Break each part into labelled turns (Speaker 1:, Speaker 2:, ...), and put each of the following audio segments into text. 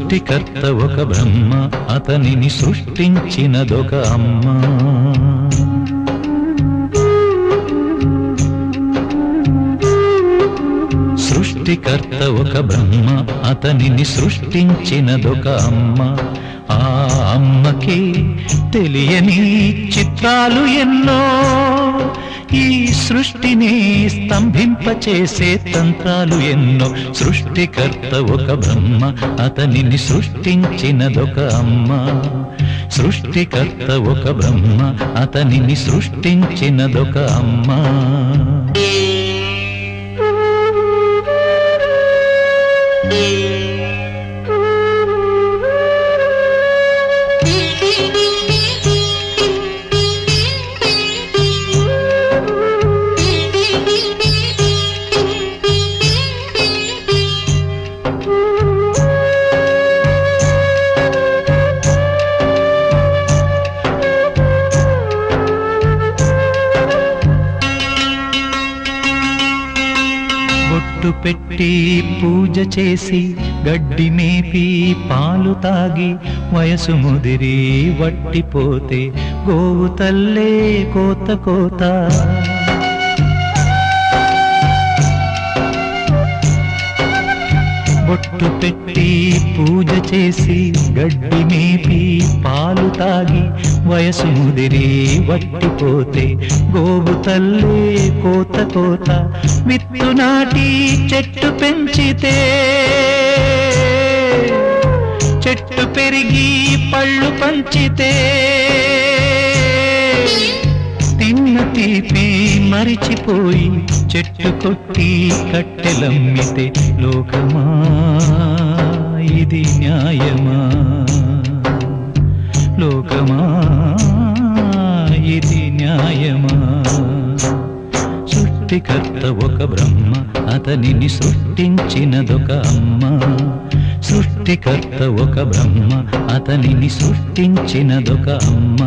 Speaker 1: సృష్టికర్త ఒక బ్రహ్మ, అతనిని సృష్టించినదొక అమ్మ. సృష్టికర్త ఒక బ్రహ్మ, అతనిని సృష్టించినదొక అమ్మ. ఆ అమ్మకి తెలియని చిత్రాలు ఎన్నో, ఈ సృష్టిని స్తంభింపచేసే తంత్రాలు ఎన్నో. సృష్టికర్త ఒక బ్రహ్మ, అతనిని సృష్టించినదొక అమ్మ. సృష్టికర్త ఒక బ్రహ్మ, అతనిని సృష్టించినదొక అమ్మ. బొట్టు పెట్టి పూజ చేసి గడ్డి మేపి పాలు తాగి వయసు ముదిరి వట్టిపోతే గోవు తల్లే కోత కోత. బొట్టు పెట్టి పూజ చేసి గడ్డి మేపి పాలు తాగి వయసు ముదిరి వట్టిపోతే గోవు తల్లే కోత కోత. విత్తు నాటి చెట్టు పెంచితే చెట్టు పెరిగి పళ్ళు పంచితే తిన్న తీపి మరిచిపోయి చెట్టు కొట్టి కట్టెలమ్మితే లోకమా ఇది న్యాయమా? లోకమా ఇది న్యాయమా? సృష్టికర్త ఒక బ్రహ్మ, అతనిని సృష్టించినదొక అమ్మ. సృష్టికర్త ఒక బ్రహ్మ, అతనిని సృష్టించినదొక అమ్మ.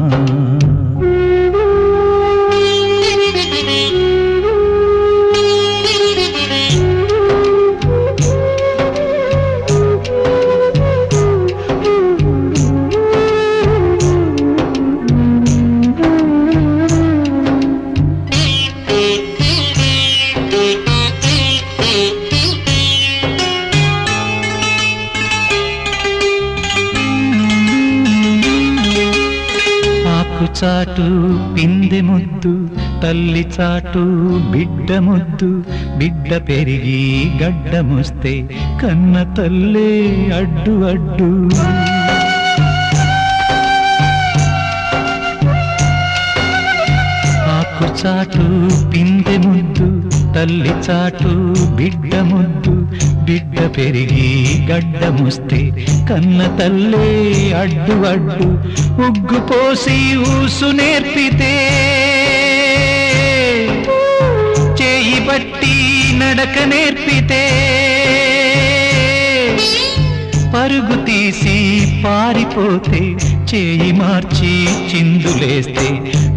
Speaker 1: చాటు పిందె ముద్దు, తల్లి చాటు బిడ్డ ముద్దు. బిడ్డ పెరిగి గడ్డమొస్తే కన్న తల్లే అడ్డు అడ్డు. ఆకు చాటు పిందె ముద్దు, తల్లి చాటు బిడ్డ ముద్దు. బిడ్డ పెరిగి గడ్డమొస్తే కన్న తల్లే అడ్డు అడ్డు. ఉగ్గు పోసి ఊసు నేర్పితే చేయి బట్టి నడక నేర్పితే పరుగు తీసి పారిపోతే చేయి మార్చి చిందులేస్తే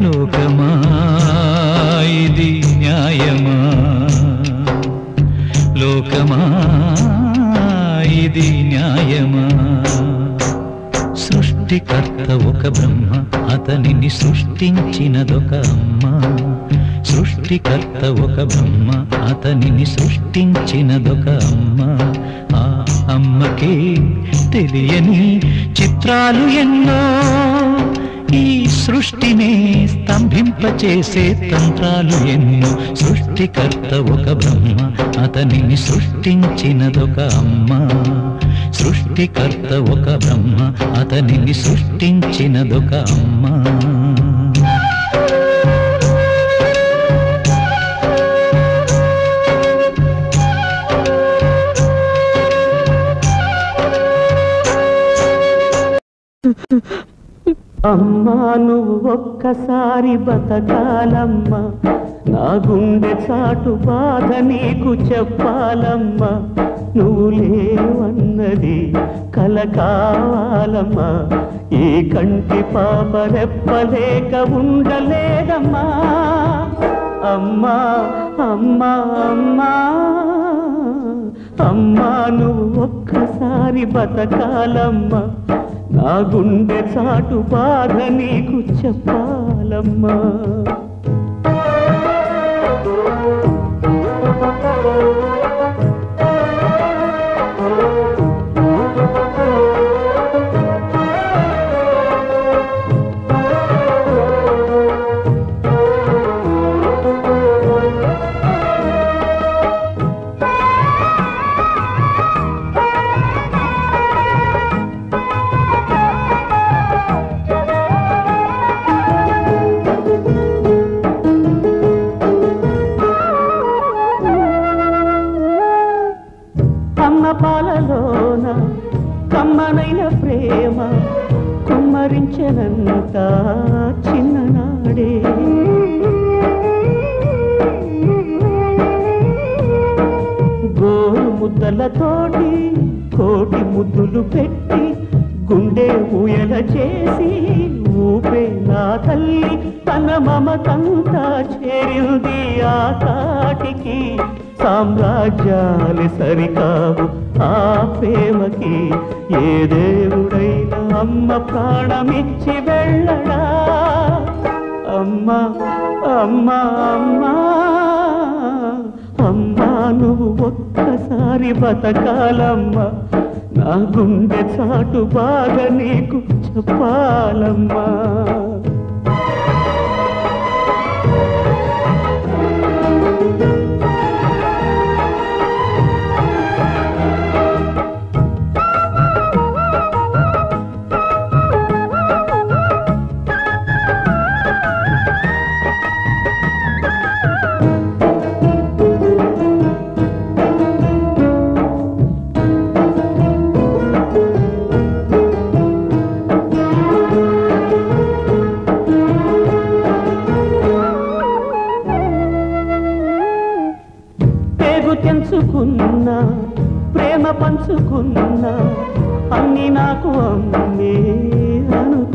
Speaker 1: లోకమా ఇది న్యాయమా? లోకమా ఇది న్యాయమా? సృష్టికర్త ఒక బ్రహ్మ, అతనిని సృష్టించినదొక అమ్మ. సృష్టికర్త ఒక బ్రహ్మ, అతనిని సృష్టించినదొక అమ్మ. ఆ అమ్మకే తెలియని చిత్రాలు ఎన్నో, ఈ సృష్టిని స్తంభింపచేసే తంత్రాలు ఎన్నో. సృష్టికర్త ఒక బ్రహ్మ, అతనిని సృష్టించినదొక అమ్మ. సృష్టికర్త ఒక బ్రహ్మ, అతనిని సృష్టించినదొక అమ్మ.
Speaker 2: అమ్మా నువ్వు ఒక్కసారి బతకాలమ్మా, నా గుండె చాటు బాధ నీకు చెప్పాలమ్మా. నువ్వు లేవన్నది కల కావాలమ్మా, ఈ కంటి పాప రెప్పలేక ఉండలేదమ్మా. అమ్మా అమ్మా అమ్మా అమ్మా నువ్వు ఒక్కసారి బతకాలమ్మా నా గుండె చాటు బాధ నీకు చెప్పాలమ్మా అమ్మ పాలలోన కమ్మనైన ప్రేమ కుమ్మరించెనంత చిన్ననాడే గోరు ముద్దలతోటి కోటి ముద్దులు పెట్టి గుండె ఊయల చేసి ఊపే నా తల్లి తన మమతంతా చేరింది ఆ కాటికి సామ్రాజ్యాలు సరికావు ఆ ప్రేమకి ఏ దేవుడైనా అమ్మ ప్రాణమిచ్చి వెళ్ళడా అమ్మా అమ్మా అమ్మా అమ్మా నువ్వు ఒక్కసారి బతకాలమ్మా నా గుండె చాటు బాగా నీకు చెప్పాలమ్మా తెంచుకున్నా ప్రేమ పంచుకున్నా అన్ని నాకు అమ్మే అనుకున్నా